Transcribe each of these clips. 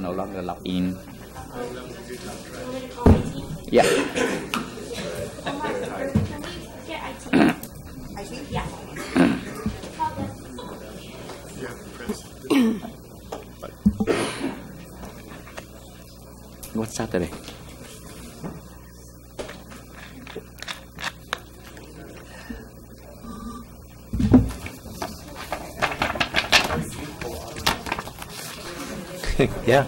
no longer log in. Yeah. What's Saturday? Yeah.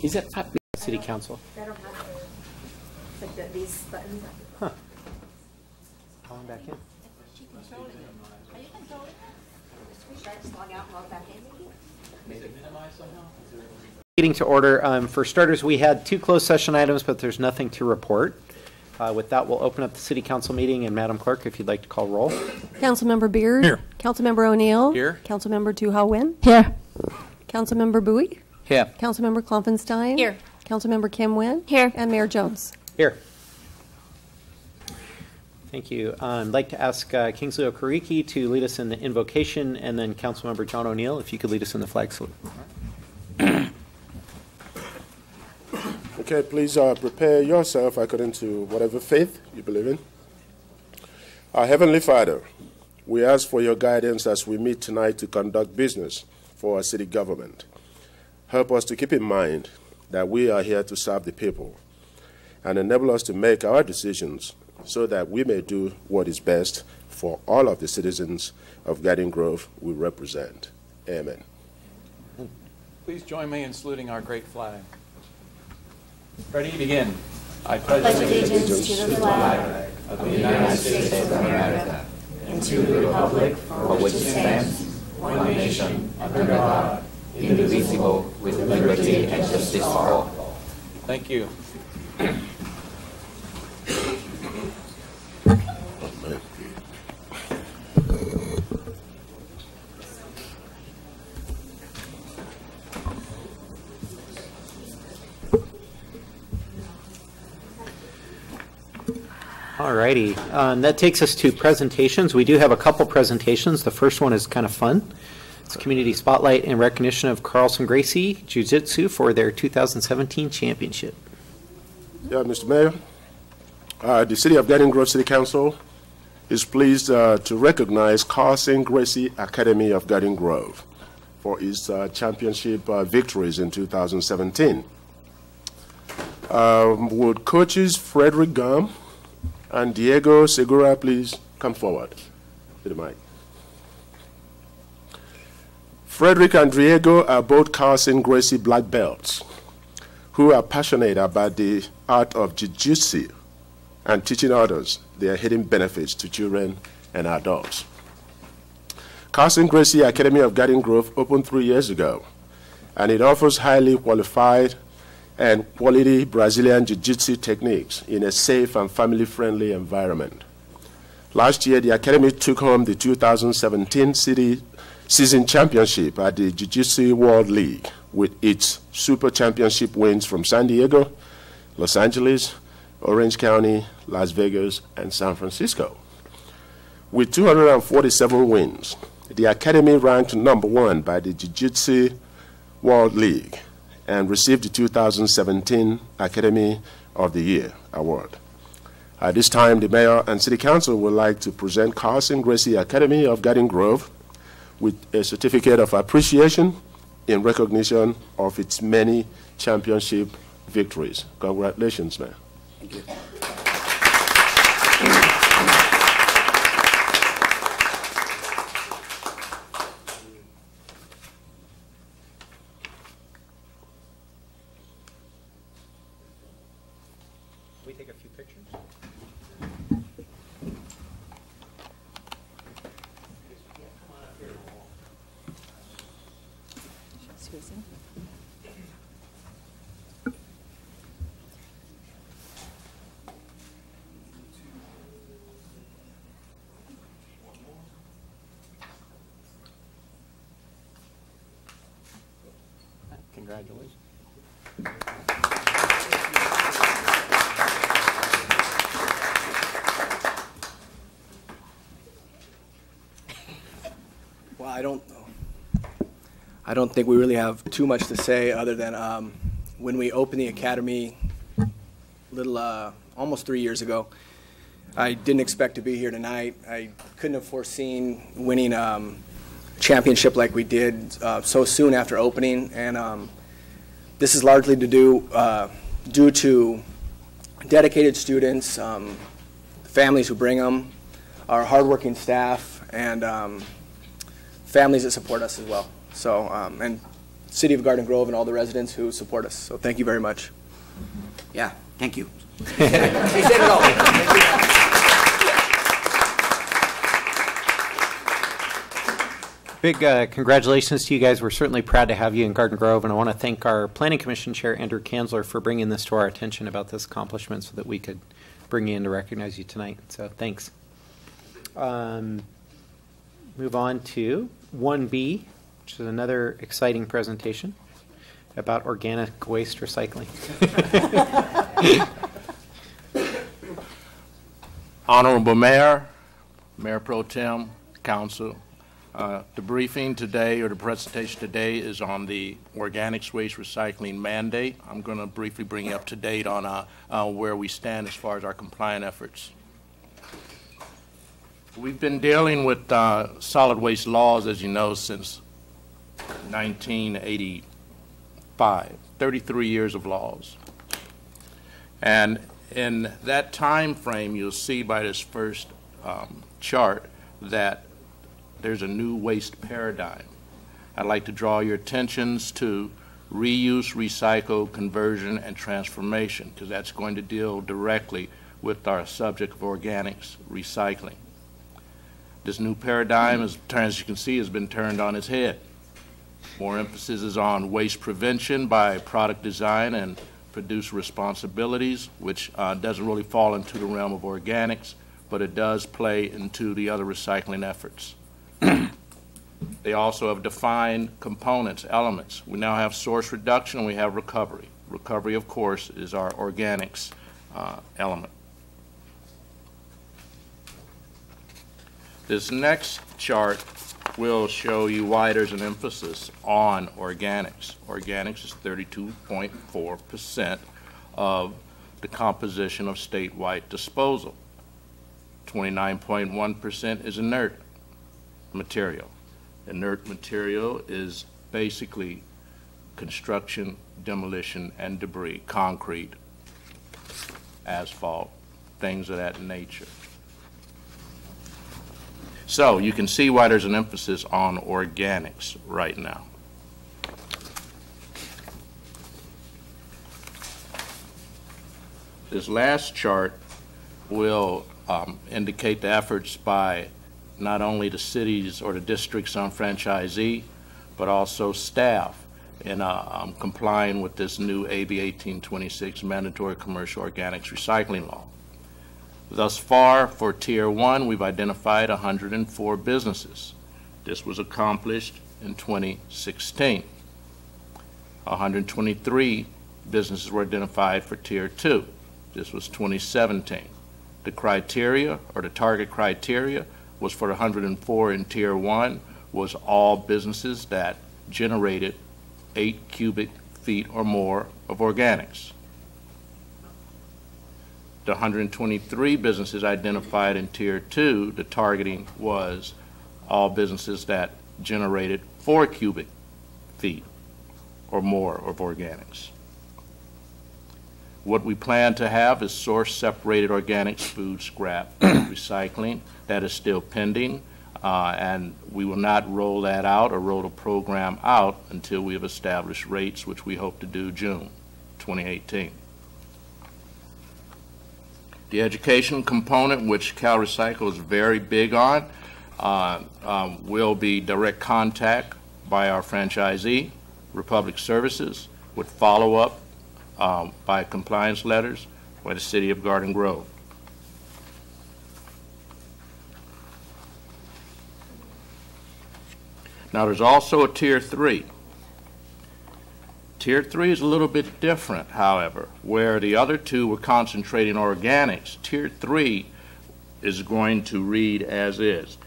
Is that City Council? I don't have like these buttons. Huh. Call him back in. Should I just log out and log back in? Meeting to order. For starters, we had 2 closed session items, but there's nothing to report. With that, we'll open up the City Council meeting, and Madam Clerk, if you'd like to call roll. Councilmember Beard. Here. Councilmember O'Neill. Here. Councilmember Tu Hao Win. Here. Councilmember Bowie. Here. Councilmember Klopfenstein. Here. Councilmember Kim Wynn. Here. And Mayor Jones. Here. Thank you. I'd like to ask Kingsley Okereke to lead us in the invocation, and then Councilmember John O'Neill, if you could lead us in the flag salute. Okay, please prepare yourself according to whatever faith you believe in. Our Heavenly Father, we ask for your guidance as we meet tonight to conduct business for our city government. Help us to keep in mind that we are here to serve the people, and enable us to make our decisions so that we may do what is best for all of the citizens of Garden Grove we represent. Amen. Please join me in saluting our great flag. Ready, begin. I pledge Allegiance to the flag of the United States of America and to the republic for which it stands, one nation, under God, indivisible, with liberty and justice for all. Thank you. All righty. That takes us to presentations. We do have a couple presentations. The first one is kind of fun. It's a community spotlight in recognition of Carlson Gracie Jiu-Jitsu for their 2017 championship. Yeah, Mr. Mayor, the City of Garden Grove City Council is pleased to recognize Carlson Gracie Academy of Garden Grove for its championship victories in 2017. Would coaches Frederick Gum and Diego Segura please come forward to the mic? Frederick and Diego are both Carlson Gracie black belts who are passionate about the art of jiu-jitsu and teaching others their hidden benefits to children and adults. Carlson Gracie Academy of Garden Grove opened 3 years ago, and it offers highly qualified and quality Brazilian jiu-jitsu techniques in a safe and family-friendly environment. Last year, the Academy took home the 2017 season championship at the Jiu-Jitsu World League with its Super Championship wins from San Diego, Los Angeles, Orange County, Las Vegas, and San Francisco. With 247 wins, the Academy ranked #1 by the Jiu-Jitsu World League and received the 2017 Academy of the Year award. At this time, the Mayor and City Council would like to present Carlson Gracie Academy of Garden Grove with a certificate of appreciation in recognition of its many championship victories. Congratulations, Mayor. Thank you. We take a few pictures. Congratulations. I don't think we really have too much to say other than when we opened the academy almost 3 years ago, I didn't expect to be here tonight. I couldn't have foreseen winning championship like we did so soon after opening, and this is largely due to dedicated students, families who bring them, our hardworking staff, and families that support us as well. So, and City of Garden Grove and all the residents who support us. So thank you very much. Yeah, thank you. He said it all. Big congratulations to you guys. We're certainly proud to have you in Garden Grove, and I want to thank our Planning Commission Chair, Andrew Kanzler, for bringing this to our attention about this accomplishment so that we could bring you in to recognize you tonight. So thanks. Move on to 1B, which is another exciting presentation about organic waste recycling. Honorable Mayor, Mayor Pro Tem, Council, the briefing today, or the presentation today, is on the organics waste recycling mandate. I'm going to briefly bring you up to date on where we stand as far as our compliant efforts. We've been dealing with solid waste laws, as you know, since 1985, 33 years of laws. And in that time frame, you'll see by this first chart that there's a new waste paradigm. I'd like to draw your attentions to reuse, recycle, conversion, and transformation, because that's going to deal directly with our subject of organics recycling. This new paradigm, as you can see, has been turned on its head. More emphasis is on waste prevention by product design and producer responsibilities, which doesn't really fall into the realm of organics, but it does play into the other recycling efforts. They also have defined components, elements. We now have source reduction and we have recovery. Recovery, of course, is our organics element. This next chart will show you why there's an emphasis on organics. Organics is 32.4% of the composition of statewide disposal. 29.1% is inert material. Inert material is basically construction, demolition, and debris, concrete, asphalt, things of that nature. So you can see why there's an emphasis on organics right now. This last chart will indicate the efforts by not only the cities or the districts on franchisee, but also staff in complying with this new AB 1826 mandatory commercial organics recycling law. Thus far, for Tier 1, we've identified 104 businesses. This was accomplished in 2016. 123 businesses were identified for Tier 2. This was 2017. The criteria, or the target criteria, was for the 104 in Tier 1 was all businesses that generated 8 cubic feet or more of organics. The 123 businesses identified in Tier 2, the targeting was all businesses that generated 4 cubic feet or more of organics. What we plan to have is source-separated organics food scrap recycling. That is still pending, and we will not roll that out or roll the program out until we have established rates, which we hope to do June 2018. The education component, which CalRecycle is very big on, will be direct contact by our franchisee, Republic Services, with follow-up by compliance letters by the City of Garden Grove. Now there's also a Tier 3. Tier 3 is a little bit different, however. Where the other two were concentrating on organics, Tier 3 is going to read as is.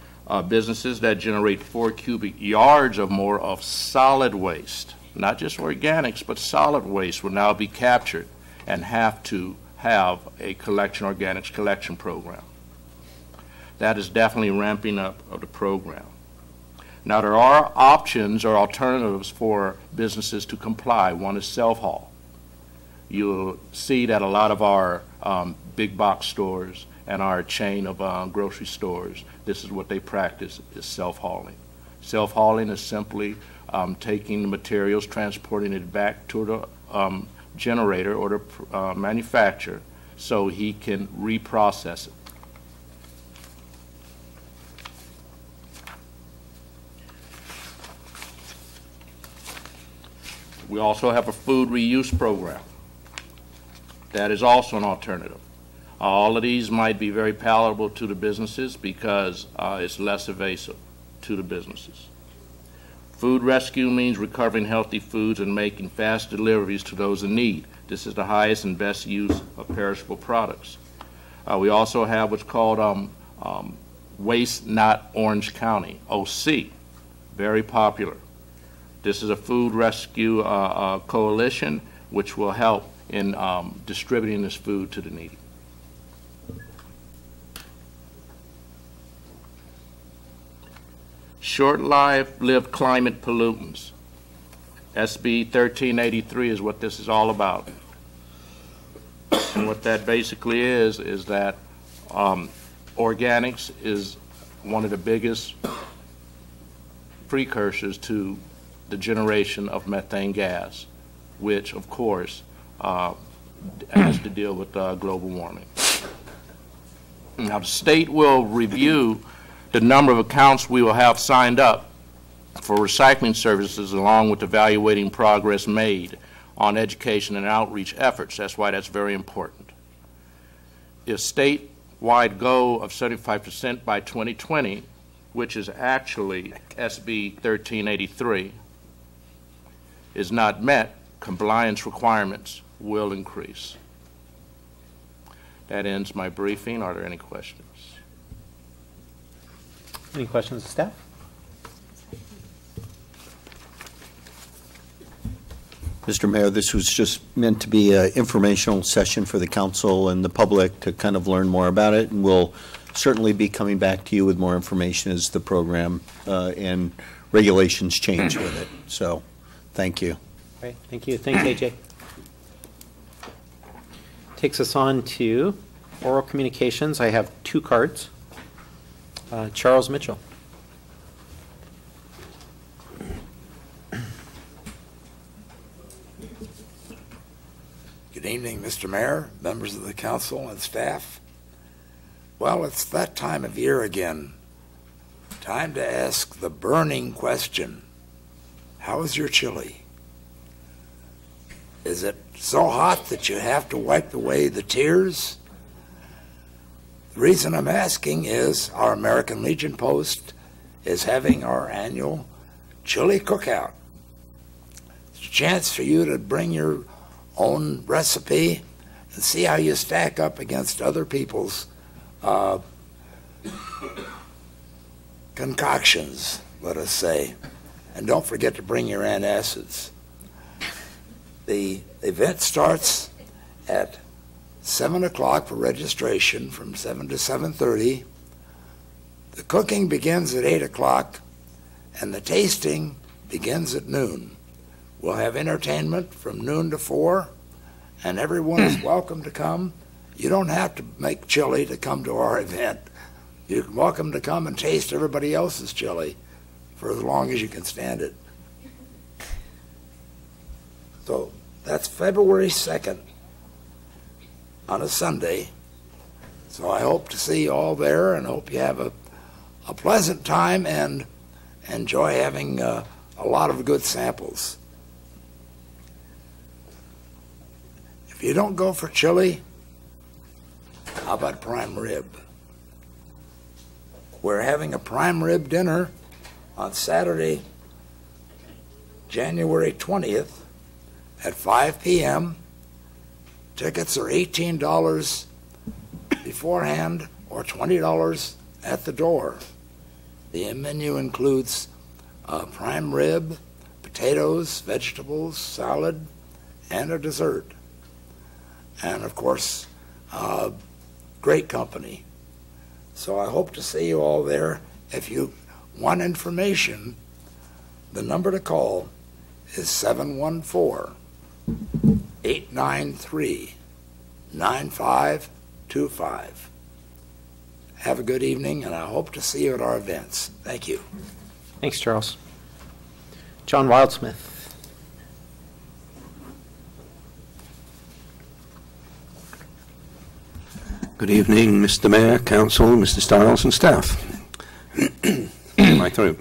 businesses that generate 4 cubic yards or more of solid waste, not just organics, but solid waste, will now be captured and have to have a organics collection program. That is definitely ramping up of the program. Now, there are options or alternatives for businesses to comply. One is self-haul. You'll see that a lot of our big box stores and our chain of grocery stores, this is what they practice, is self-hauling. Self-hauling is simply taking the materials, transporting it back to the generator or the manufacturer so he can reprocess it. We also have a food reuse program. That is also an alternative. All of these might be very palatable to the businesses because it's less evasive to the businesses. Food rescue means recovering healthy foods and making fast deliveries to those in need. This is the highest and best use of perishable products. We also have what's called Waste Not Orange County, OC, very popular. This is a food rescue coalition which will help in distributing this food to the needy. Short-lived climate pollutants. SB 1383 is what this is all about. And what that basically is that organics is one of the biggest precursors to the generation of methane gas, which, of course, has to deal with global warming. Now, the state will review the number of accounts we will have signed up for recycling services, along with evaluating progress made on education and outreach efforts. That's why that's very important. The statewide goal of 75% by 2020, which is actually SB 1383, is not met, compliance requirements will increase. That ends my briefing. Are there any questions? Any questions of staff? Mr. Mayor, this was just meant to be an informational session for the council and the public to kind of learn more about it, and we'll certainly be coming back to you with more information as the program and regulations change with it. So, thank you. Great, thank you. Thanks, AJ. Takes us on to oral communications. I have 2 cards. Charles Mitchell. Good evening, Mr. Mayor, members of the council and staff. Well, it's that time of year again. Time to ask the burning question. How is your chili? Is it so hot that you have to wipe away the tears? The reason I'm asking is our American Legion Post is having our annual chili cookout. It's a chance for you to bring your own recipe and see how you stack up against other people's concoctions, let us say. And don't forget to bring your antacids. The event starts at 7 o'clock for registration, from 7 to 7:30. The cooking begins at 8 o'clock, and the tasting begins at noon. We'll have entertainment from noon to 4, and everyone is welcome to come. You don't have to make chili to come to our event. You're welcome to come and taste everybody else's chili for as long as you can stand it. So that's February 2nd on a Sunday. So I hope to see you all there, and hope you have a pleasant time and enjoy having a lot of good samples. If you don't go for chili, how about prime rib? We're having a prime rib dinner on Saturday, January 20th at 5 p.m. Tickets are $18 beforehand or $20 at the door. The menu includes prime rib, potatoes, vegetables, salad, and a dessert. And of course, great company. So I hope to see you all there. If you want information, the number to call is 714-893-9525. Have a good evening, and I hope to see you at our events. Thank you. Thanks, Charles. John Wildsmith. Good evening, Mr. Mayor, Council, Mr. Stiles, and staff. My throat.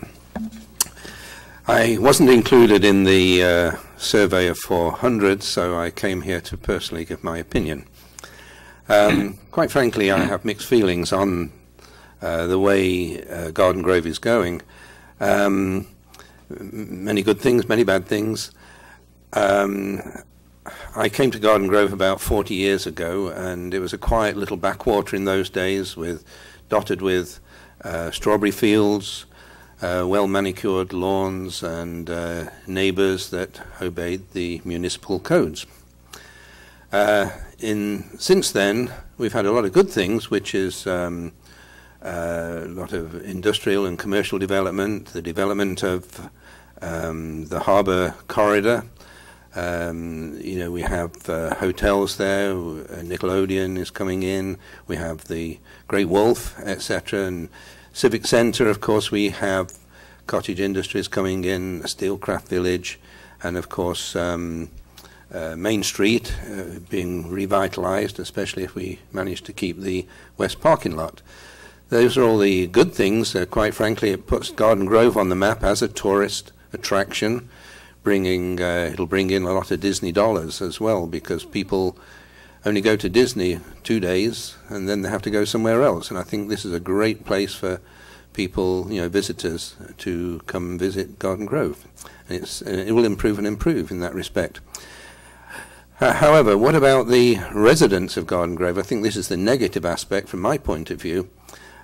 I wasn't included in the survey of 400, so I came here to personally give my opinion. Quite frankly, I have mixed feelings on the way Garden Grove is going. Many good things, many bad things. I came to Garden Grove about 40 years ago, and it was a quiet little backwater in those days, dotted with strawberry fields, well-manicured lawns, and neighbors that obeyed the municipal codes. Since then, we've had a lot of good things, which is a lot of industrial and commercial development, the development of the harbour corridor. We have hotels there. Nickelodeon is coming in. We have the Great Wolf, etc. And Civic Centre, of course, we have cottage industries coming in, a Steelcraft Village, and of course Main Street being revitalised, especially if we manage to keep the west parking lot. Those are all the good things. Quite frankly, it puts Garden Grove on the map as a tourist attraction. It'll bring in a lot of Disney dollars as well, because people only go to Disney 2 days and then they have to go somewhere else. And I think this is a great place for people, visitors, to come and visit Garden Grove. And it will improve and improve in that respect. However, what about the residents of Garden Grove? I think this is the negative aspect from my point of view.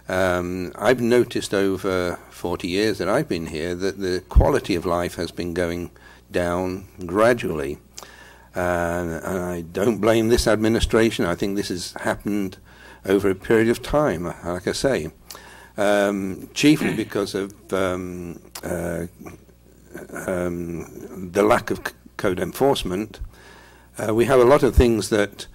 I've noticed over 40 years that I've been here that the quality of life has been going down gradually. And I don't blame this administration. I think this has happened over a period of time, like I say, chiefly because of the lack of code enforcement. We have a lot of things that,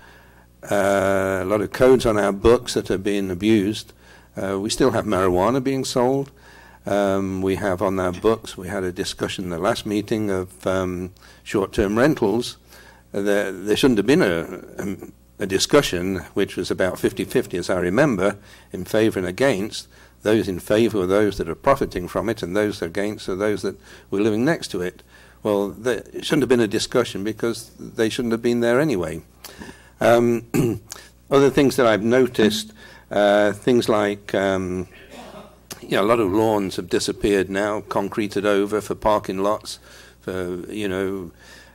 a lot of codes on our books that are being abused. We still have marijuana being sold. We have on our books, we had a discussion in the last meeting of short-term rentals. There shouldn't have been a discussion which was about 50-50, as I remember, in favour and against. Those in favour are those that are profiting from it, and those against are those that were living next to it. Well, it shouldn't have been a discussion because they shouldn't have been there anyway. Other things that I've noticed, things like a lot of lawns have disappeared now, concreted over for parking lots.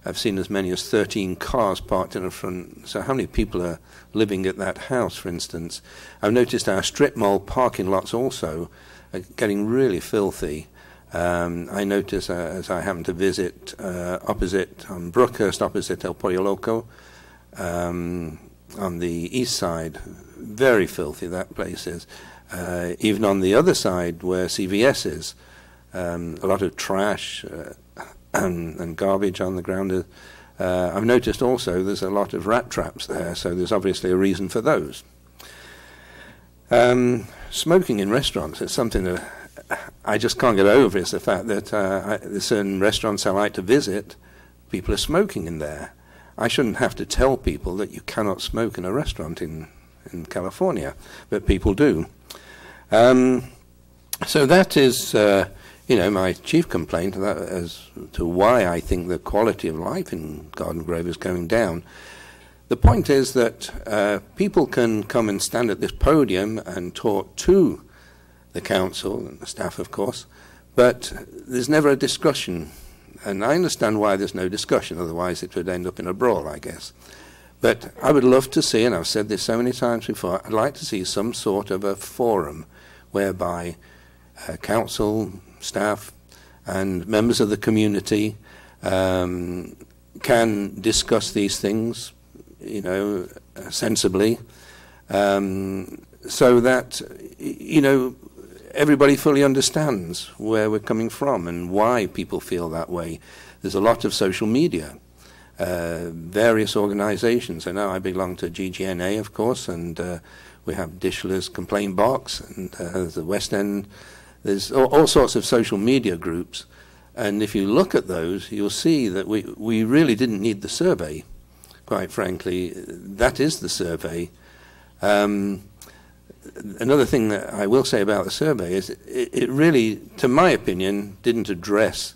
I've seen as many as 13 cars parked in the front. So how many people are living at that house, for instance? I've noticed our strip mall parking lots also are getting really filthy. I notice as I happen to visit opposite on Brookhurst, opposite El Pollo Loco, on the east side, very filthy that place is. Even on the other side where CVS is, a lot of trash and garbage on the ground. I've noticed also there's a lot of rat traps there, so there's obviously a reason for those. Smoking in restaurants is something that I just can't get over. Is the fact that there's certain restaurants I like to visit, people are smoking in there. I shouldn't have to tell people that you cannot smoke in a restaurant in California, but people do. So that is, my chief complaint as to why I think the quality of life in Garden Grove is going down. The point is that people can come and stand at this podium and talk to the council and the staff, of course, but there's never a discussion. And I understand why there's no discussion, otherwise it would end up in a brawl, I guess. But I would love to see, and I've said this so many times before, I'd like to see some sort of a forum whereby council, staff, and members of the community can discuss these things, sensibly, so that, everybody fully understands where we're coming from and why people feel that way. There's a lot of social media, various organizations. I know I belong to GGNA, of course, and we have Dishler's Complaint Box, and the West End. There's all sorts of social media groups. And if you look at those, you'll see that we really didn't need the survey, quite frankly. That is the survey. Another thing that I will say about the survey is it really, to my opinion, didn't address,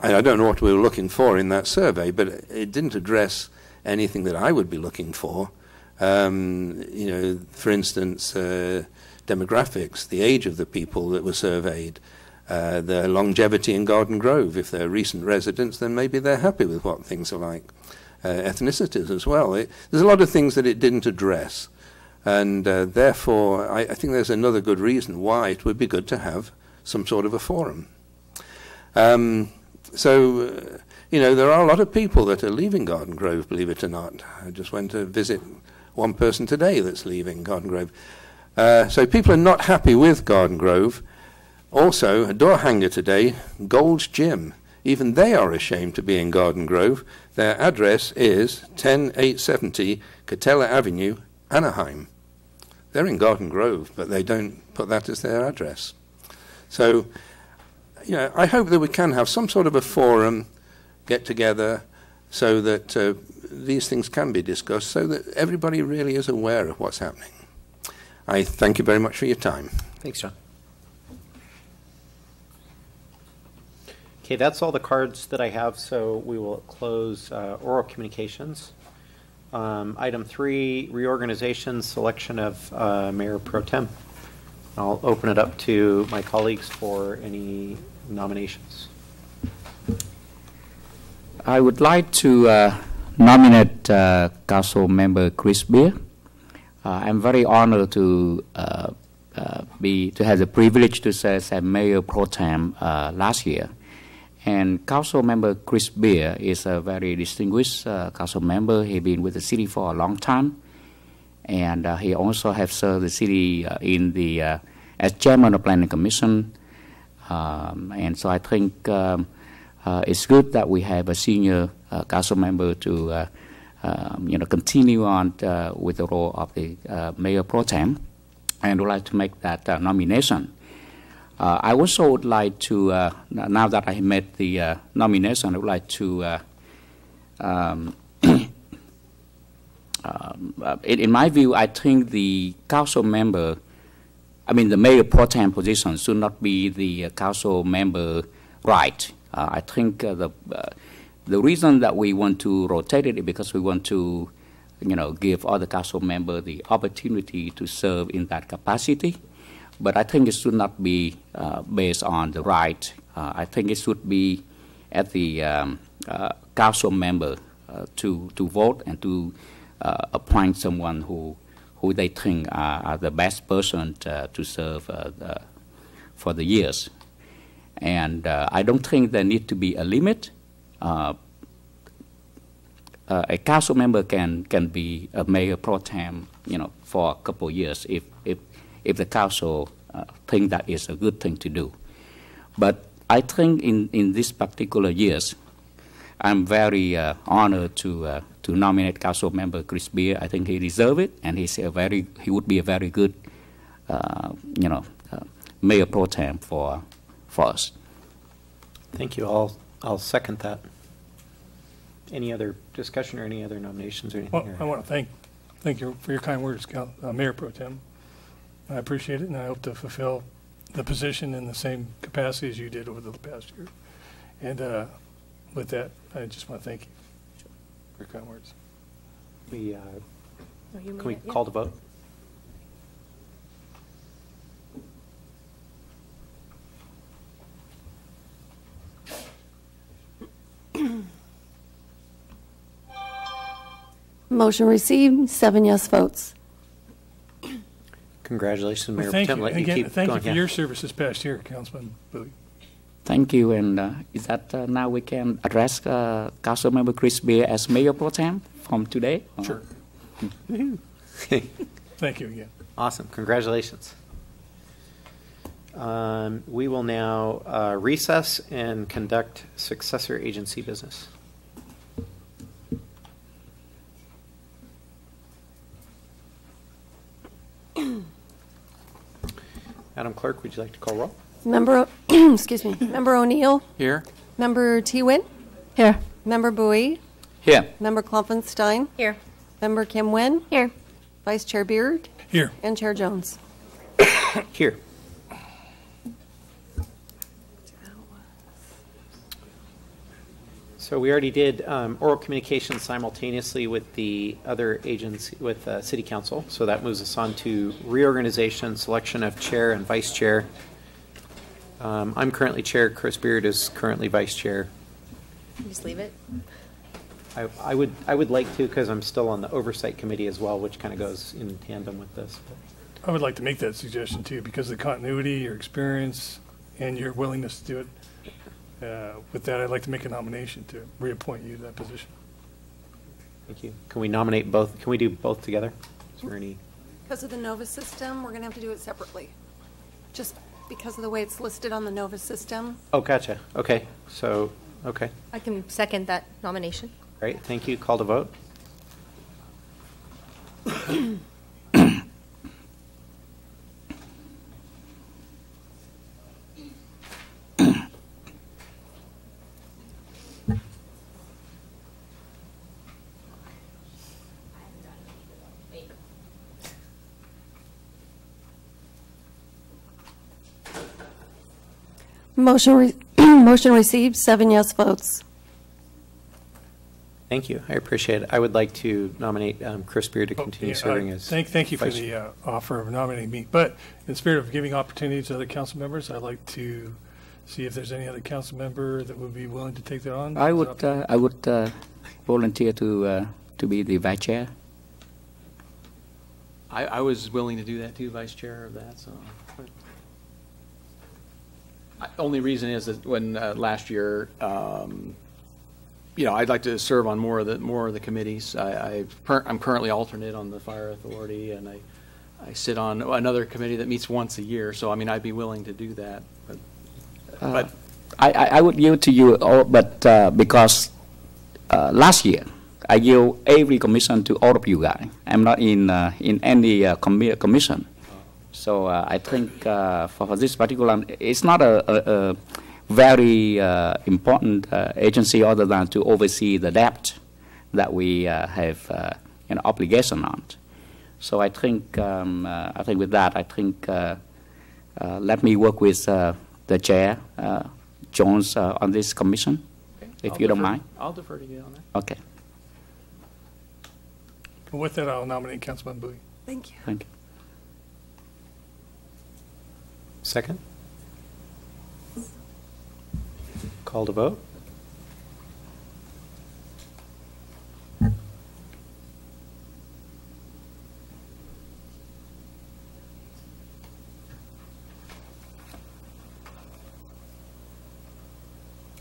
I don't know what we were looking for in that survey, but it didn't address anything that I would be looking for. For instance, demographics, the age of the people that were surveyed, their longevity in Garden Grove. If they're recent residents, then maybe they're happy with what things are like. Ethnicities as well. There's a lot of things that it didn't address. And therefore, I think there's another good reason why it would be good to have some sort of a forum. There are a lot of people that are leaving Garden Grove, believe it or not. I just went to visit one person today that's leaving Garden Grove. So people are not happy with Garden Grove. Also, a door hanger today, Gold's Gym. Even they are ashamed to be in Garden Grove. Their address is 10870 Catella Avenue, Anaheim. They're in Garden Grove, but they don't put that as their address. So, I hope that we can have some sort of a forum, get together, so that these things can be discussed, so that everybody really is aware of what's happening. I thank you very much for your time. Thanks, John. Okay, that's all the cards that I have, so we will close oral communications. Item 3, reorganization, selection of Mayor Pro Tem. I'll open it up to my colleagues for any nominations. I would like to nominate Council Member Chris Beer. I'm very honored to have the privilege to serve as Mayor Pro Tem last year. And Council Member Chris Beer is a very distinguished council member. He's been with the city for a long time, and he also has served the city as chairman of Planning Commission. And so I think it's good that we have a senior council member to continue on with the role of the Mayor Pro Tem, and would like to make that nomination. I also would like to, now that I made the nomination, I would like to, in my view, I think the council member, the Mayor Pro Tem position should not be the council member right. I think the reason that we want to rotate it is because we want to, give other council members the opportunity to serve in that capacity. But I think it should not be based on the right. I think it should be at the council member to vote and to appoint someone who they think are the best person to serve for the years. And I don't think there need to be a limit. A council member can be a Mayor Pro Tem, for a couple of years if the council think that is a good thing to do. But I think in this particular years, I'm very honored to nominate Council Member Chris Beer. I think he deserves it, and he would be a very good, Mayor Pro Tem for us. Thank you. I'll second that. Any other discussion or any other nominations or anything? Well, I want to thank you for your kind words, Mayor Pro Tem. I appreciate it, and I hope to fulfill the position in the same capacity as you did over the past year. And with that, I just want to thank you for your kind words. Can we call the vote? Motion received, 7 yes votes. Congratulations, Mayor Well, thank Pro Tem. you. Let And again, keep thank you going. for Yeah. your service this past year, Councilman Bowie. Thank you, and is that now we can address Councilmember Chris Beer as Mayor Pro Tem from today? Sure. Thank you again. Awesome. Congratulations. We will now recess and conduct successor agency business. Madam Clerk, would you like to call roll? Member, excuse me, Member O'Neill, Here. Member T-Win. Here. Member Bowie, Here. Member Klopfenstein. Here. Member Kim Nguyen, Here. Vice Chair Beard, Here. and Chair Jones. Here. So we already did oral communication simultaneously with the other agency, with City Council. So that moves us on to reorganization, selection of chair and vice chair. I'm currently chair. Chris Beard is currently vice chair. Just leave it. I would like to, because I'm still on the oversight committee as well, which kind of goes in tandem with this. I would like to make that suggestion too, because of the continuity, your experience, and your willingness to do it. With that, I'd like to make a nomination to reappoint you to that position. Thank you. Can we nominate both? Can we do both together? Is there any? Because of the Nova system, we're going to have to do it separately. Just because of the way it's listed on the Nova system. Oh, gotcha. Okay. So, okay. I can second that nomination. Great. Thank you. Call to vote. Motion received, 7 yes votes. Thank you. I appreciate it. I would like to nominate Chris Beard to continue serving as. Thank you for vice- the offer of nominating me. But in the spirit of giving opportunities to other council members, I'd like to see if there's any other council member that would be willing to take that on. I would volunteer to be the vice chair. I was willing to do that too, vice chair of that, so. Only reason is that when last year, I'd like to serve on more of the committees. I'm currently alternate on the Fire Authority, and I sit on another committee that meets once a year. So I mean, I'd be willing to do that. But I would yield to you, but because last year I yield every commission to all of you guys. I'm not in any commission. So I think for this particular, it's not a very important agency other than to oversee the debt that we have an obligation on. So I think with that, let me work with the chair, Jones, on this commission, if you don't mind. I'll defer to you on that. Okay. With that, I'll nominate Councilman Bowie. Thank you. Thank you. Second. Call to vote.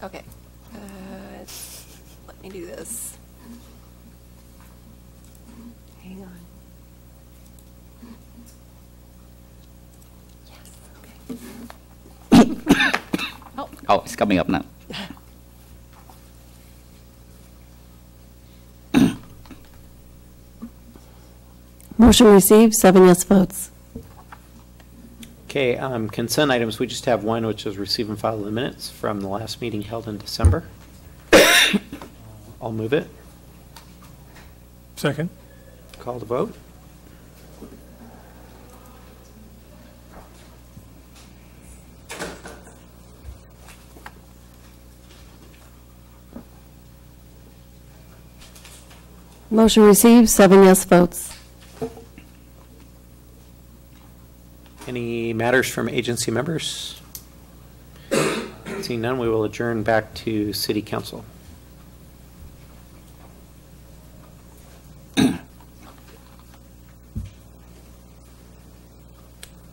Okay. Let me do this. Hang on. Oh, it's coming up now. Motion received, 7 yes votes. Okay, consent items, we just have one, which is receive and file the minutes from the last meeting held in December. I'll move it. Second. Call to vote. Motion received, 7 yes votes. Any matters from agency members? Seeing none, we will adjourn back to City Council.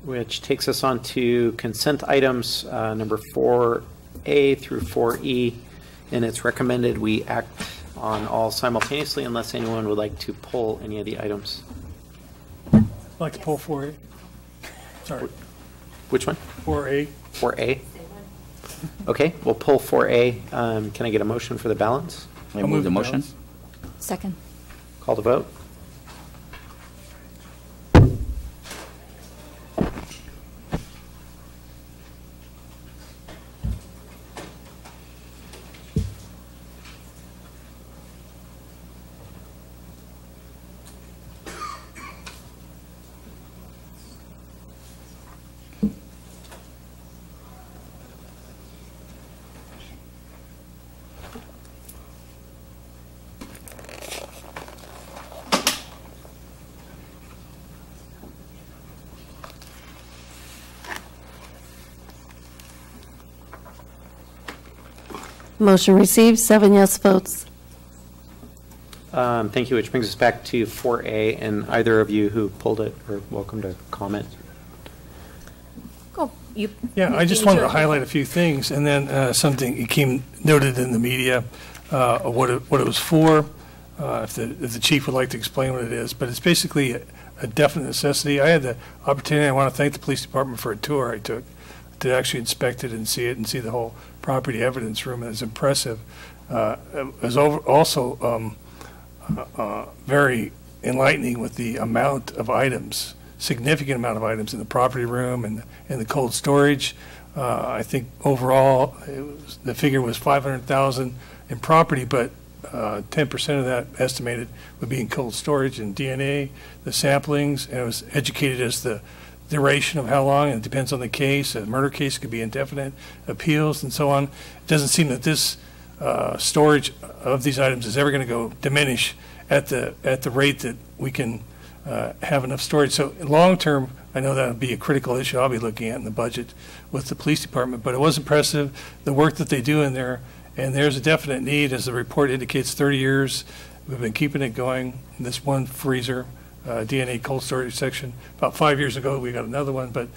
which takes us on to consent items number 4A through 4E. And it's recommended we act on all simultaneously unless anyone would like to pull any of the items. I'd like to pull 4A. Sorry. Which one? 4A. 4A. Okay, we'll pull 4A. Can I get a motion for the balance? I move the motion. Second. Call the vote. Motion received, 7 yes votes. Thank you, which brings us back to 4A, and either of you who pulled it are welcome to comment. Oh, you. Yeah, I just wanted to highlight a few things, and then something came noted in the media, what it was for, if the chief would like to explain what it is. But it's basically a definite necessity. I had the opportunity, I want to thank the police department for a tour I took to actually inspect it and see the whole property evidence room. It was impressive. It was also very enlightening with the amount of items, significant amount of items in the property room and in the cold storage. I think overall the figure was $500,000 in property, but 10% of that estimated would be in cold storage and DNA, the samplings, and it was educated as the duration of how long, and it depends on the case. A murder case could be indefinite, appeals, and so on. It doesn't seem that this storage of these items is ever going to diminish at the rate that we can have enough storage. So long term, I know that would be a critical issue I'll be looking at in the budget with the police department. But it was impressive, the work that they do in there, and there's a definite need, as the report indicates, 30 years. We've been keeping it going. This one freezer, DNA cold storage section. About 5 years ago, we got another one, but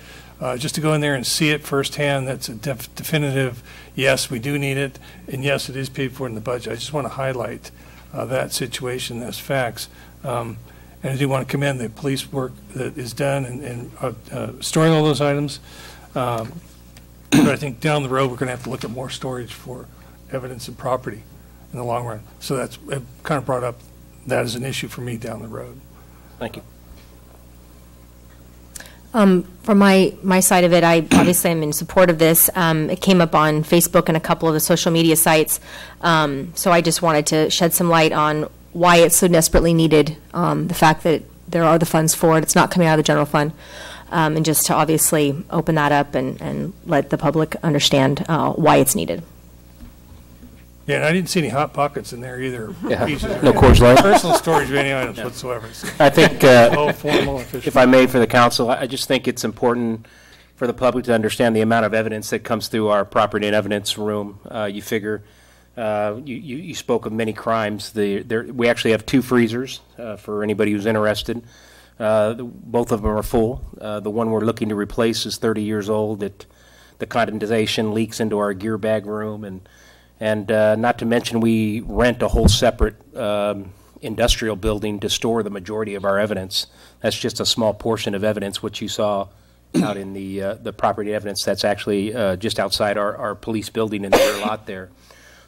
just to go in there and see it firsthand, that's a definitive, yes, we do need it, and yes, it is paid for in the budget. I just want to highlight that situation as facts. And I do want to commend the police work that is done in storing all those items. But I think down the road, we're going to have to look at more storage for evidence and property in the long run. So it kind of brought up that as an issue for me down the road. Thank you. From my side of it, I obviously am in support of this. It came up on Facebook and a couple of the social media sites. So I just wanted to shed some light on why it's so desperately needed, the fact that there are the funds for it. It's not coming out of the general fund. And just to obviously open that up and let the public understand why it's needed. Yeah, and I didn't see any Hot Pockets in there either. Yeah. No Coors Light. Personal storage of any items whatsoever. I think, formal, if I may, for the council, I just think it's important for the public to understand the amount of evidence that comes through our property and evidence room. You figure, you spoke of many crimes. We actually have 2 freezers for anybody who's interested. Both of them are full. The one we're looking to replace is 30 years old. The condensation leaks into our gear bag room, and not to mention we rent a whole separate industrial building to store the majority of our evidence. That's just a small portion of evidence, which you saw out in the property evidence that's actually just outside our police building in the rear lot there.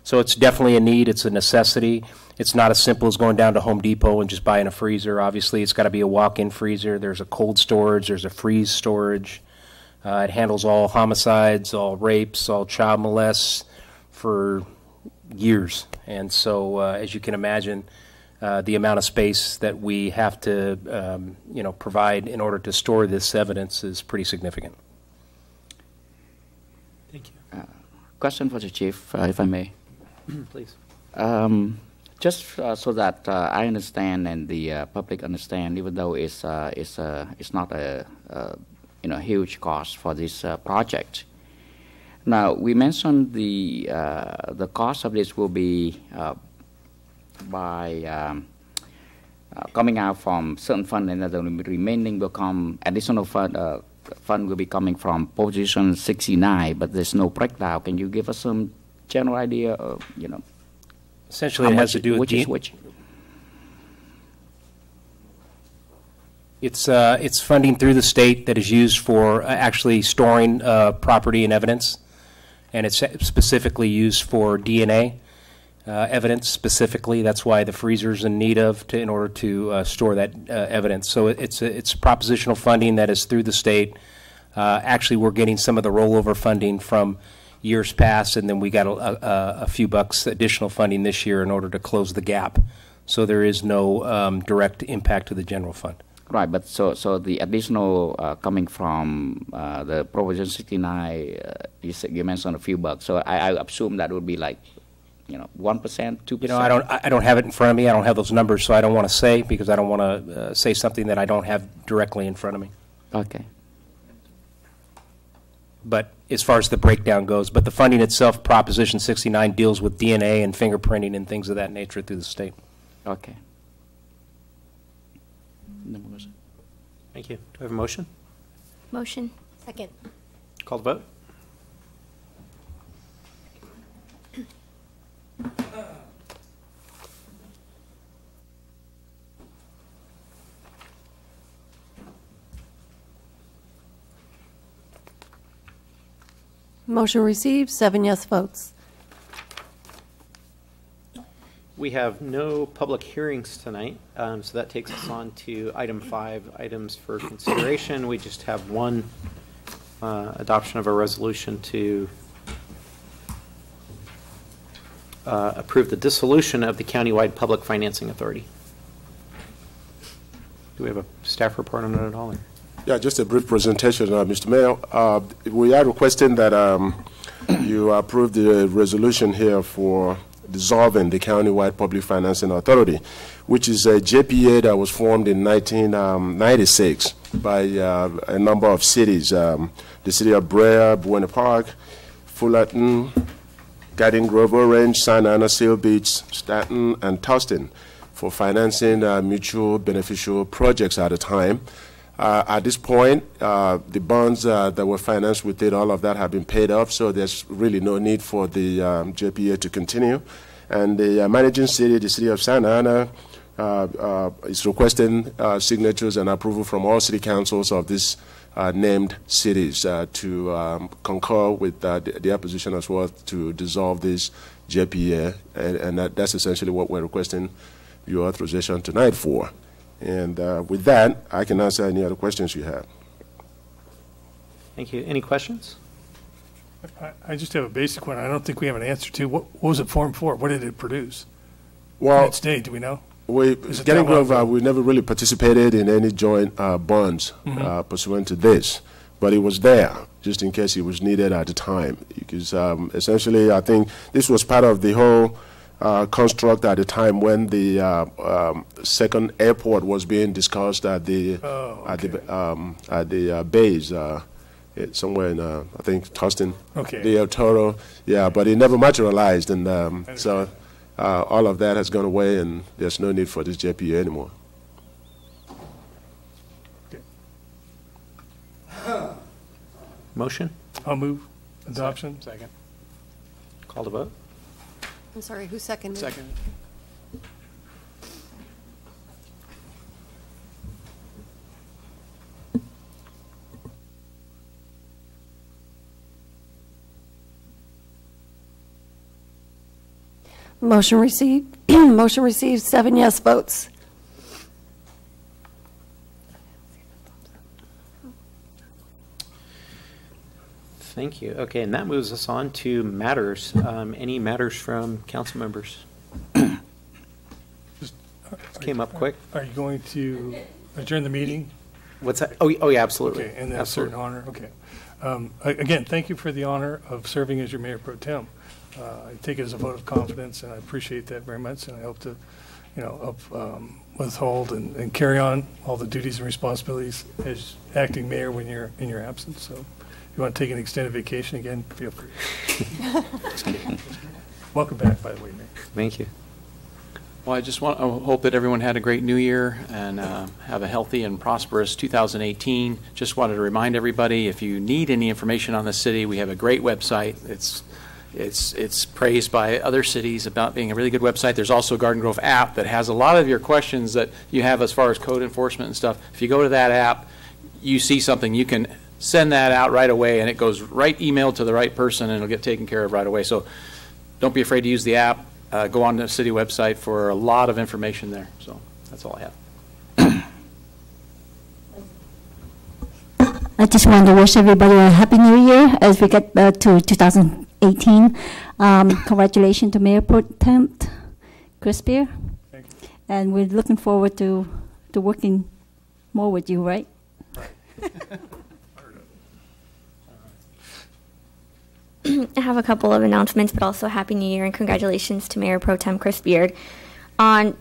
So it's definitely a need. It's a necessity. It's not as simple as going down to Home Depot and just buying a freezer. Obviously, it's got to be a walk-in freezer. There's a cold storage. There's a freeze storage. It handles all homicides, all rapes, all child molests for years. And so, as you can imagine, the amount of space that we have to, provide in order to store this evidence is pretty significant. Thank you. Question for the chief, if I may. Please. Just so that I understand and the public understand, even though it's not a huge cost for this project. Now we mentioned the cost of this will be by coming out from certain fund, and the remaining will come additional fund fund will be coming from position 69, but there's no breakdown. Can you give us some general idea of, Essentially, how it has much to do with which is which? It's funding through the state that is used for actually storing property and evidence, and it's specifically used for DNA evidence specifically. That's why the freezer's in need of in order to store that evidence. So it's propositional funding that is through the state. Actually, we're getting some of the rollover funding from years past, and then we got a few bucks additional funding this year in order to close the gap. So there is no direct impact to the general fund. Right, but so the additional coming from the Provision 69, you mentioned a few bucks. So I assume that would be like, 1%, 2%. I don't have it in front of me. I don't have those numbers, so I don't want to say, because I don't want to say something that I don't have directly in front of me. Okay. But as far as the breakdown goes, but the funding itself, Proposition 69, deals with DNA and fingerprinting and things of that nature through the state. Okay. Thank you. Do I have a motion? Motion. Second. Call the vote. Motion received, 7 yes votes. We have no public hearings tonight, so that takes us on to item 5, items for consideration. We just have one adoption of a resolution to approve the dissolution of the Countywide Public Financing Authority. Do we have a staff report on that at all? Or? Yeah, just a brief presentation, Mr. Mayor. We are requesting that you approve the resolution here for dissolving the Countywide Public Financing Authority, which is a JPA that was formed in 1996 by a number of cities, the city of Brea, Buena Park, Fullerton, Garden Grove, Orange, Santa Ana, Seal Beach, Staten, and Tustin for financing mutual beneficial projects at a time. At this point, the bonds that were financed with it, all of that have been paid off, so there's really no need for the JPA to continue. And the managing city, the city of Santa Ana, is requesting signatures and approval from all city councils of these named cities to concur with the opposition as well to dissolve this JPA, and that's essentially what we're requesting your authorization tonight for. And with that, I can answer any other questions you have. Thank you. Any questions? I just have a basic one. I don't think we have an answer to. What was it formed for? What did it produce? Well, its date, do we know? Garden Grove, we never really participated in any joint bonds pursuant to this, but it was there just in case it was needed at the time. Because essentially, I think this was part of the whole construct at the time when the second airport was being discussed at the base somewhere in I think Tustin, the El Toro, but it never materialized, and so all of that has gone away, and there's no need for this JPA anymore. Motion? I'll move adoption. Second. Call the vote. I'm sorry, who seconded? Second. Motion received. Motion received, 7 yes votes. Thank you. Okay, and that moves us on to matters. Any matters from council members? Came up quick. Are you going to adjourn the meeting? What's that? Oh, yeah, absolutely. Okay, and then absolutely. certain honor. Okay. Again, thank you for the honor of serving as your mayor pro tem. I take it as a vote of confidence, and I appreciate that very much. And I hope to, withhold and carry on all the duties and responsibilities as acting mayor when you're in your absence. So, if you want to take an extended vacation again, feel free. Welcome back, by the way, Mayor. Thank you. Well, I just hope that everyone had a great New Year and have a healthy and prosperous 2018. Just wanted to remind everybody, if you need any information on the city, we have a great website. It's praised by other cities about being a really good website. There's also a Garden Grove app that has a lot of your questions that you have as far as code enforcement and stuff. If you go to that app, you see something, you can send that out right away, and it goes right emailed to the right person, and it'll get taken care of right away. So don't be afraid to use the app. Go on to the city website for a lot of information there. So that's all I have. I just want to wish everybody a happy new year as we get to 2018. Congratulations to Mayor Pro Tem Chris Beer. And we're looking forward to working more with you, right? I have a couple of announcements, but also Happy New Year and congratulations to Mayor Pro Tem Chris Beard. On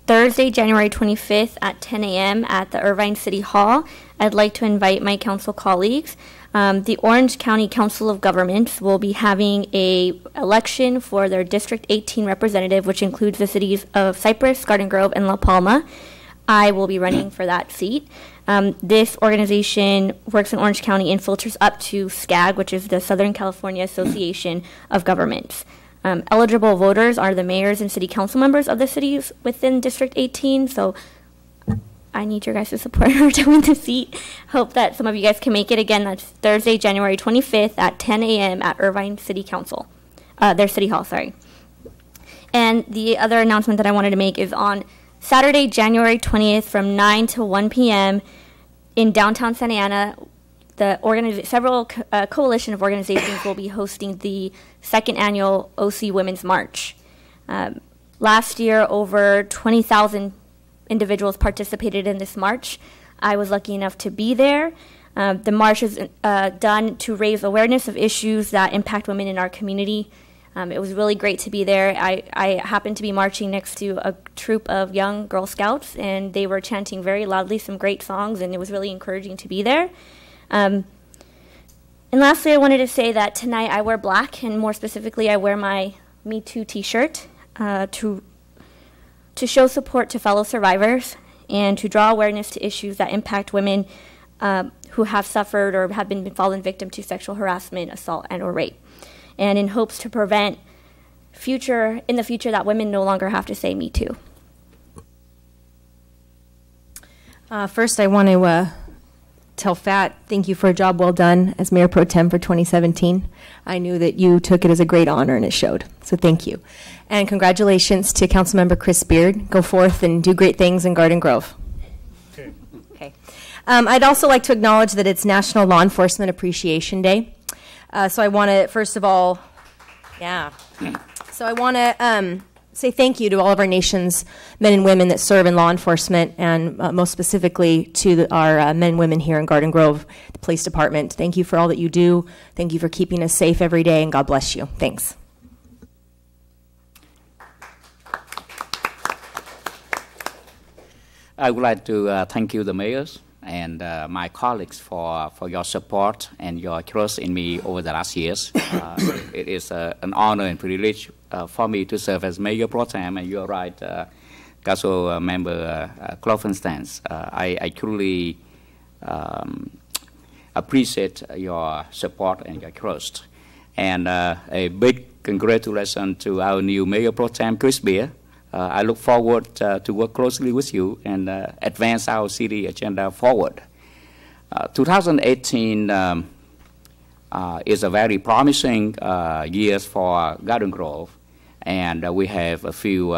Thursday, January 25th at 10 a.m. at the Irvine City Hall, I'd like to invite my council colleagues. The Orange County Council of Governments will be having an election for their District 18 representative, which includes the cities of Cypress, Garden Grove, and La Palma. I will be running for that seat. This organization works in Orange County and filters up to SCAG, which is the Southern California Association of Governments. Eligible voters are the mayors and city council members of the cities within District 18, so I need your guys' support in order to win the seat. Hope that some of you guys can make it. Again, that's Thursday, January 25th at 10 a.m. at Irvine City Council, their City Hall, sorry. And the other announcement that I wanted to make is on Saturday, January 20th from 9 to 1 p.m. in downtown Santa Ana, several coalition of organizations will be hosting the second annual OC Women's March. Last year, over 20,000 individuals participated in this march. I was lucky enough to be there. The march is done to raise awareness of issues that impact women in our community. It was really great to be there. I happened to be marching next to a troop of young Girl Scouts, and they were chanting very loudly some great songs, and it was really encouraging to be there. And lastly, I wanted to say that tonight I wear black, and more specifically, I wear my Me Too t-shirt to show support to fellow survivors and to draw awareness to issues that impact women who have suffered or have been fallen victim to sexual harassment, assault, and or rape. And in hopes to prevent in the future that women no longer have to say Me Too. First, I want to tell Fat, thank you for a job well done as Mayor Pro Tem for 2017. I knew that you took it as a great honor, and it showed. So thank you. And congratulations to Councilmember Chris Beard. Go forth and do great things in Garden Grove. Okay. I'd also like to acknowledge that it's National Law Enforcement Appreciation Day. So I want to, first of all, So I want to say thank you to all of our nation's men and women that serve in law enforcement, and most specifically to our men and women here in Garden Grove, the police department. Thank you for all that you do. Thank you for keeping us safe every day, and God bless you. Thanks. I would like to thank you, the mayors, and my colleagues for your support and your trust in me over the last years. It is an honor and privilege for me to serve as Mayor Pro Tem, and you're right, Council Member Klopfenstein. I truly appreciate your support and your trust. And a big congratulations to our new Mayor Pro Tem, Chris Beer. I look forward to work closely with you and advance our city agenda forward. 2018 is a very promising year for Garden Grove, and we have a few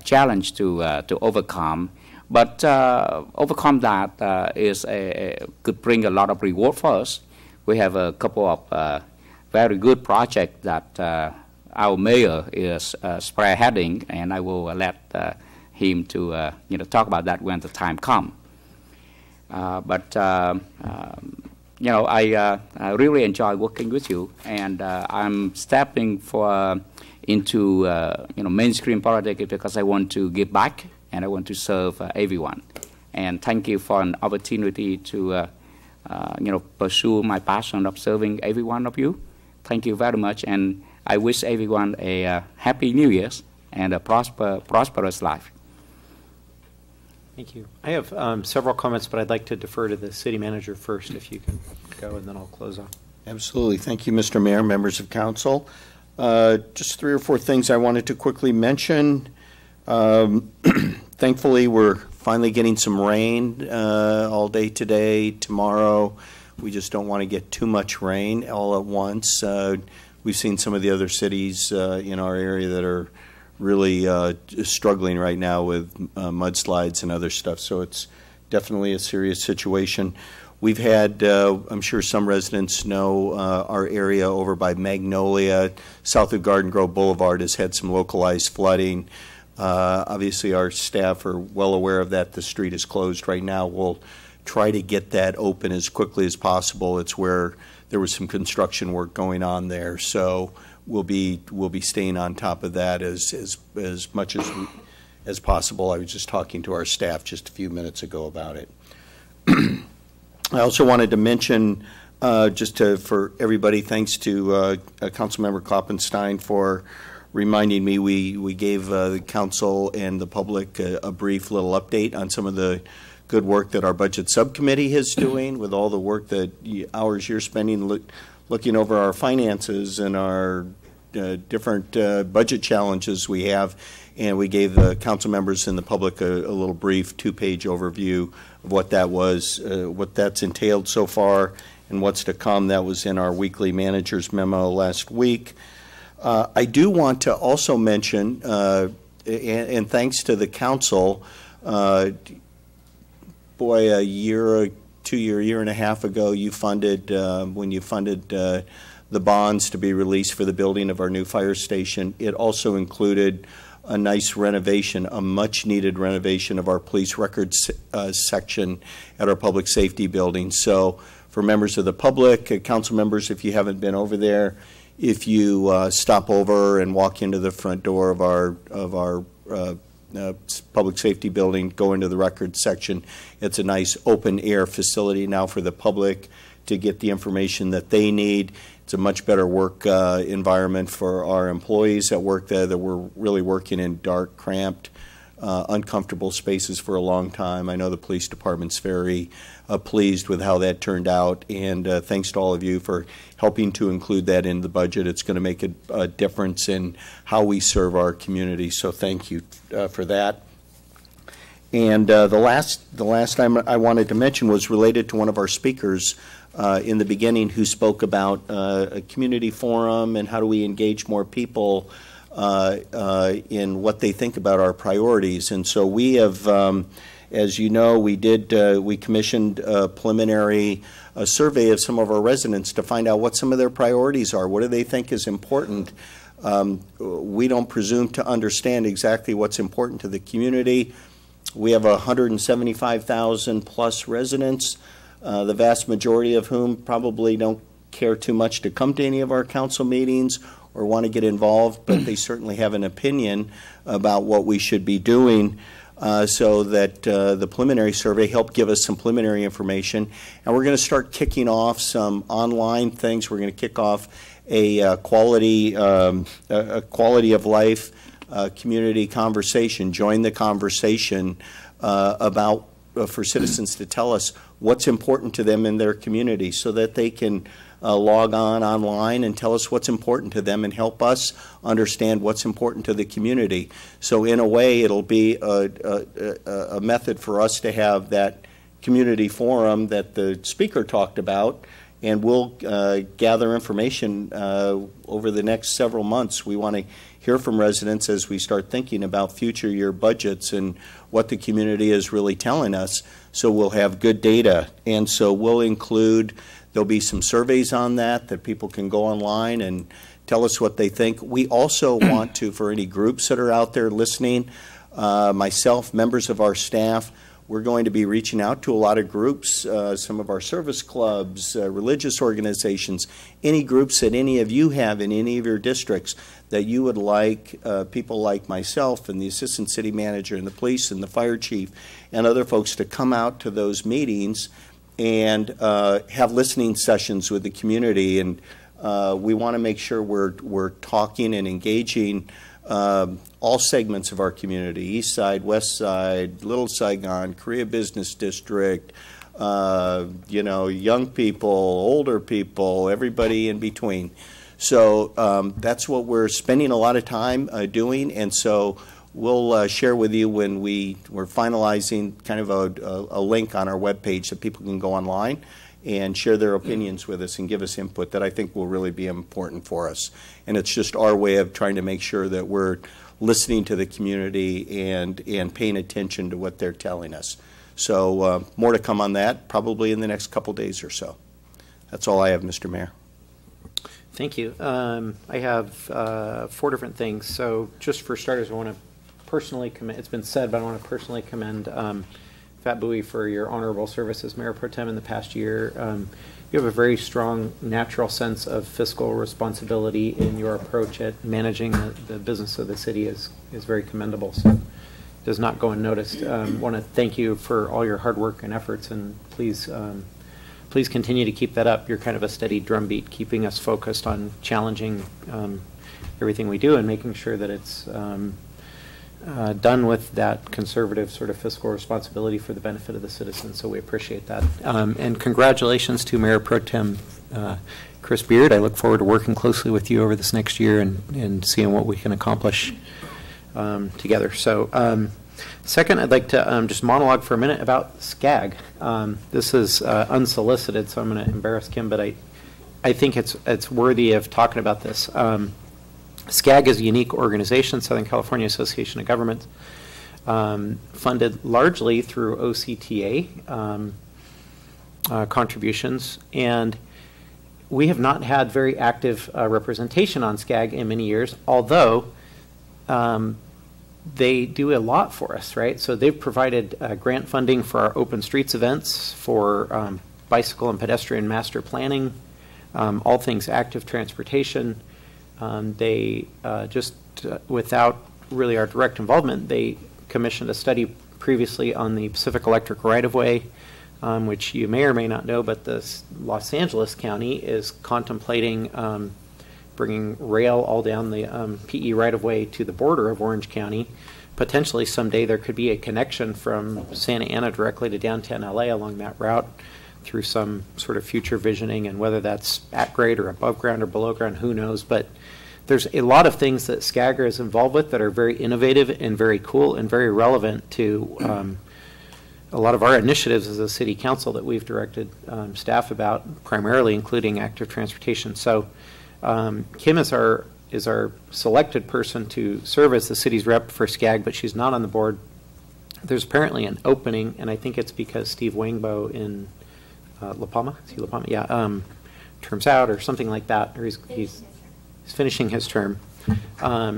challenges to overcome. But overcome that could bring a lot of reward for us. We have a couple of very good projects that our mayor is spearheading, and I will let him to talk about that when the time comes. I really enjoy working with you, and I'm stepping into mainstream politics because I want to give back and I want to serve everyone. And thank you for an opportunity to pursue my passion of serving every one of you. Thank you very much, and I wish everyone a happy New Year's and a prosperous life. Thank you. I have several comments, but I'd like to defer to the city manager first, if you can go, and then I'll close off. Absolutely. Thank you, Mr. Mayor, members of council. Just 3 or 4 things I wanted to quickly mention. Thankfully, we're finally getting some rain all day today, tomorrow. We just don't want to get too much rain all at once. We've seen some of the other cities in our area that are really struggling right now with mudslides and other stuff, so it's definitely a serious situation. We've had, I'm sure some residents know, our area over by Magnolia, south of Garden Grove Boulevard, has had some localized flooding. Obviously, our staff are well aware of that. The street is closed right now. We'll try to get that open as quickly as possible. It's where there was some construction work going on there, so we'll be staying on top of that as much as possible. I was just talking to our staff just a few minutes ago about it. I also wanted to mention, for everybody, thanks to Councilmember Kloppenstein for reminding me, we gave the council and the public a brief little update on some of the good work that our budget subcommittee is doing, with all the work that hours you're spending looking over our finances and our different budget challenges we have. And we gave the council members and the public a little brief 2-page overview of what that was, what that's entailed so far, and what's to come. That was in our weekly manager's memo last week. I do want to also mention, and thanks to the council, a year, 2 year and a half ago, you funded, when you funded the bonds to be released for the building of our new fire station, it also included a nice renovation, a much-needed renovation of our police records section at our public safety building. So for members of the public, council members, if you haven't been over there, if you stop over and walk into the front door of our public safety building, go into the records section, it's a nice open-air facility now for the public to get the information that they need. It's a much better work environment for our employees that work there, that were really working in dark, cramped, uncomfortable spaces for a long time. I know the police department's very pleased with how that turned out, and thanks to all of you for helping to include that in the budget. It's going to make a difference in how we serve our community, so thank you for that. And the last time I wanted to mention was related to one of our speakers in the beginning, who spoke about a community forum and how do we engage more people in what they think about our priorities. And so we have, as you know, we commissioned a preliminary survey of some of our residents to find out what some of their priorities are. What do they think is important? We don't presume to understand exactly what's important to the community. We have 175,000 plus residents, the vast majority of whom probably don't care too much to come to any of our council meetings or want to get involved, but they certainly have an opinion about what we should be doing, so that the preliminary survey helped give us some preliminary information. And we're going to start kicking off some online things. We're going to kick off a quality of life community conversation. Join the conversation about for citizens to tell us what's important to them in their community, so that they can log on online and tell us what's important to them and help us understand what's important to the community. So in a way, it'll be a method for us to have that community forum that the speaker talked about, and we'll gather information over the next several months. We want to hear from residents as we start thinking about future year budgets and what the community is really telling us, so we'll have good data. And so we'll include, there'll be some surveys on that people can go online and tell us what they think. We also want to, for any groups that are out there listening, myself, members of our staff, we're going to be reaching out to a lot of groups, some of our service clubs, religious organizations, any groups that any of you have in any of your districts that you would like people like myself and the assistant city manager and the police and the fire chief and other folks to come out to those meetings and have listening sessions with the community. And we want to make sure we're talking and engaging all segments of our community, East Side, West Side, Little Saigon, Korea Business District, young people, older people, everybody in between. So that's what we're spending a lot of time doing, and so we'll share with you when we're finalizing kind of a link on our webpage that people can go online and share their opinions with us and give us input that I think will really be important for us. And it's just our way of trying to make sure that we're listening to the community and paying attention to what they're telling us. So more to come on that, probably in the next couple days or so. That's all I have, Mr. Mayor. Thank you. I have 4 different things. So just for starters, I want to personally commend, it's been said, but I want to personally commend Fat Bowie for your honorable service as Mayor Pro Tem in the past year. You have a very strong natural sense of fiscal responsibility in your approach at managing the business of the city is very commendable. So it does not go unnoticed. I want to thank you for all your hard work and efforts, and please continue to keep that up. You're kind of a steady drumbeat, keeping us focused on challenging everything we do and making sure that it's done with that conservative sort of fiscal responsibility for the benefit of the citizens, so we appreciate that. And congratulations to Mayor Pro Tem Chris Beard. I look forward to working closely with you over this next year and seeing what we can accomplish together. So second, I'd like to just monologue for a minute about SCAG. This is unsolicited, so I'm going to embarrass Kim, but I think it's worthy of talking about this. SCAG is a unique organization, Southern California Association of Governments, funded largely through OCTA contributions, and we have not had very active representation on SCAG in many years, although they do a lot for us, right? So they've provided grant funding for our open streets events, for bicycle and pedestrian master planning, all things active transportation. They without really our direct involvement, they commissioned a study previously on the Pacific Electric right-of-way, which you may or may not know, but the Los Angeles County is contemplating bringing rail all down the PE right-of-way to the border of Orange County. Potentially someday there could be a connection from Santa Ana directly to downtown LA along that route through some sort of future visioning, and whether that's at grade or above ground or below ground, who knows. But there's a lot of things that SCAGR is involved with that are very innovative and very cool and very relevant to a lot of our initiatives as a city council that we've directed staff about, primarily including active transportation. So Kim is our selected person to serve as the city's rep for SCAG, but she's not on the board. There's apparently an opening, and I think it's because Steve Wangbo in La Palma, is he La Palma? Yeah, terms out or something like that, or he's finishing his term.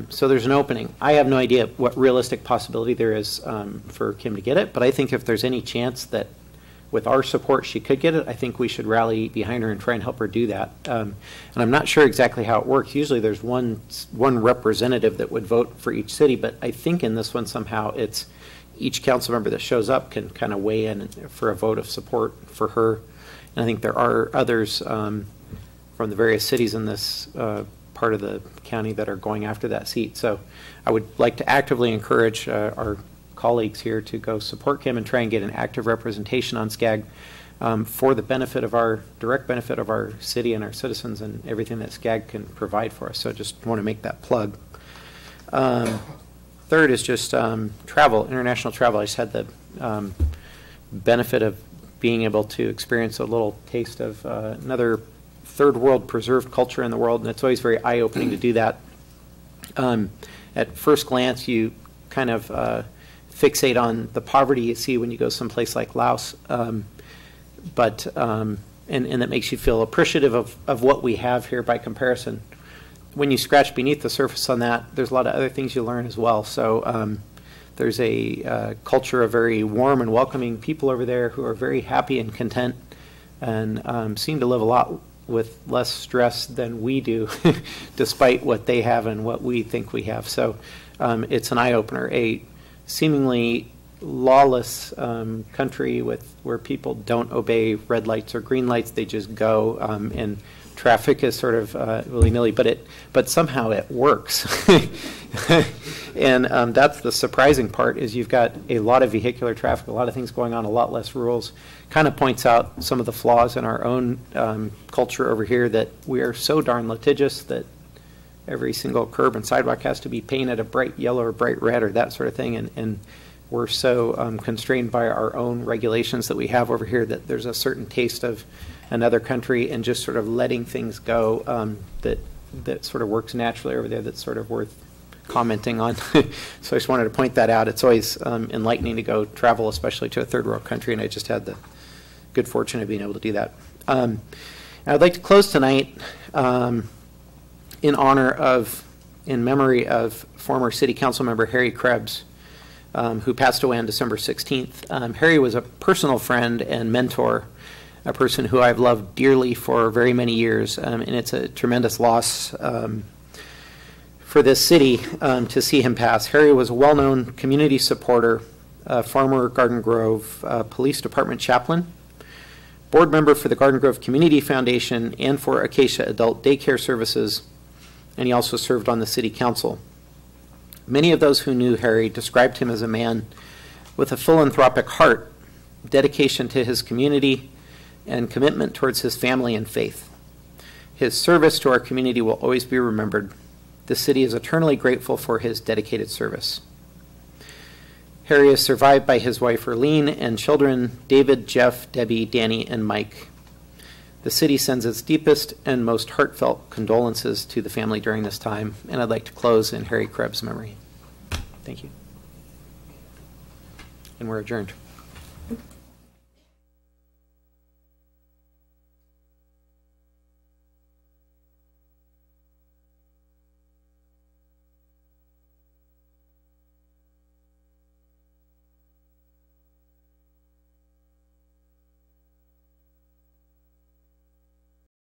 So there's an opening. I have no idea what realistic possibility there is for Kim to get it, but I think if there's any chance that with our support she could get it, I think we should rally behind her and try and help her do that. And I'm not sure exactly how it works. Usually there's one representative that would vote for each city, but I think in this one somehow it's each council member that shows up can kind of weigh in for a vote of support for her. And I think there are others from the various cities in this part of the county that are going after that seat. So I would like to actively encourage our colleagues here to go support Kim and try and get an active representation on SCAG for the benefit of direct benefit of our city and our citizens and everything that SCAG can provide for us. So I just want to make that plug. Third is just travel, international travel. I just had the benefit of being able to experience a little taste of another third world preserved culture in the world, and it's always very eye-opening to do that. At first glance, you kind of fixate on the poverty you see when you go someplace like Laos, and that makes you feel appreciative of what we have here by comparison. When you scratch beneath the surface on that, there's a lot of other things you learn as well. So there's a culture of very warm and welcoming people over there who are very happy and content and seem to live a lot with less stress than we do, despite what they have and what we think we have. So it's an eye-opener. A seemingly lawless country where people don't obey red lights or green lights. They just go, and traffic is sort of willy-nilly, but somehow it works. And that's the surprising part, is you've got a lot of vehicular traffic, a lot of things going on, a lot less rules. Kind of points out some of the flaws in our own culture over here, that we are so darn litigious that every single curb and sidewalk has to be painted a bright yellow or bright red or that sort of thing. And we're so constrained by our own regulations that we have over here that there's a certain taste of another country and just sort of letting things go that sort of works naturally over there, that's sort of worth commenting on. So I just wanted to point that out. It's always enlightening to go travel, especially to a third world country, and I just had the good fortune of being able to do that. I'd like to close tonight in memory of former City Council member Harry Krebs, who passed away on December 16th. Harry was a personal friend and mentor, a person who I've loved dearly for very many years, and it's a tremendous loss for this city to see him pass. Harry was a well-known community supporter, former Garden Grove Police Department chaplain, board member for the Garden Grove Community Foundation and for Acacia Adult Daycare Services, and he also served on the city council. Many of those who knew Harry described him as a man with a philanthropic heart, dedication to his community, and commitment towards his family and faith. His service to our community will always be remembered. The city is eternally grateful for his dedicated service. Harry is survived by his wife, Erlene, and children, David, Jeff, Debbie, Danny, and Mike. The city sends its deepest and most heartfelt condolences to the family during this time, and I'd like to close in Harry Krebs' memory. Thank you. And we're adjourned.